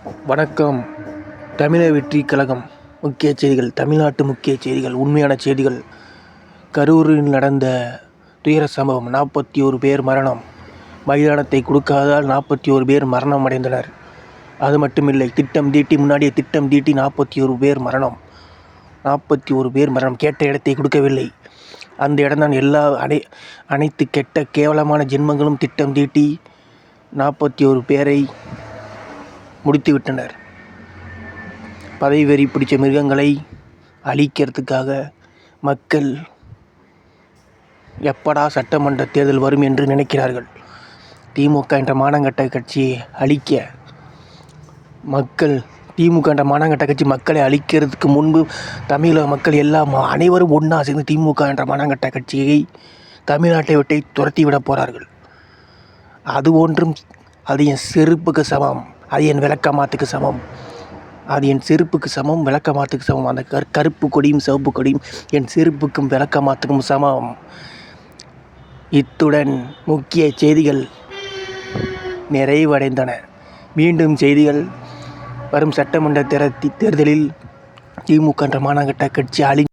வணக்கம். தமிழர் வெற்றி கழகம் முக்கிய செய்திகள். தமிழ்நாட்டு முக்கிய செய்திகள், உண்மையான செய்திகள். கரூரில் நடந்த துயர சம்பவம். 41 பேர் மரணம். மைதானத்தை கொடுக்காததால் 41 பேர் மரணம் அடைந்தனர். அது மட்டுமில்லை, திட்டம் தீட்டி 41 பேர் மரணம். 41 பேர் மரணம். கேட்ட இடத்தை கொடுக்கவில்லை. அந்த இடம்தான் அனைத்து கெட்ட கேவலமான ஜென்மங்களும் திட்டம் தீட்டி 41 பேரை முடித்துவிட்டனர். பதவி வெறி பிடிச்ச மிருகங்களை அழிக்கிறதுக்காக மக்கள் எப்படா சட்டமன்ற தேர்தல் வரும் என்று நினைக்கிறார்கள். திமுக என்ற மானங்கட்ட கட்சியை அழிக்க திமுக என்ற மானங்கட்ட கட்சி மக்களை அழிக்கிறதுக்கு முன்பு தமிழக மக்கள் அனைவரும் ஒன்றா சேர்ந்து திமுக என்ற மானங்கட்ட கட்சியை தமிழ்நாட்டை விட்டு துரத்திவிட போகிறார்கள். அது என் செருப்புக்கு சமம். அது என் விளக்கமாத்துக்கு சமம். விளக்கமாத்துக்கு சமம். அந்த கருப்பு கொடியும் சிவப்பு கொடியும் என் செருப்புக்கும் விளக்கமாத்துக்கும் சமம். இத்துடன் முக்கிய செய்திகள் நிறைவடைந்தன. மீண்டும் செய்திகள். வரும் சட்டமன்ற தேர்தலில் திமுக என்ற மானங்கட்ட கட்சி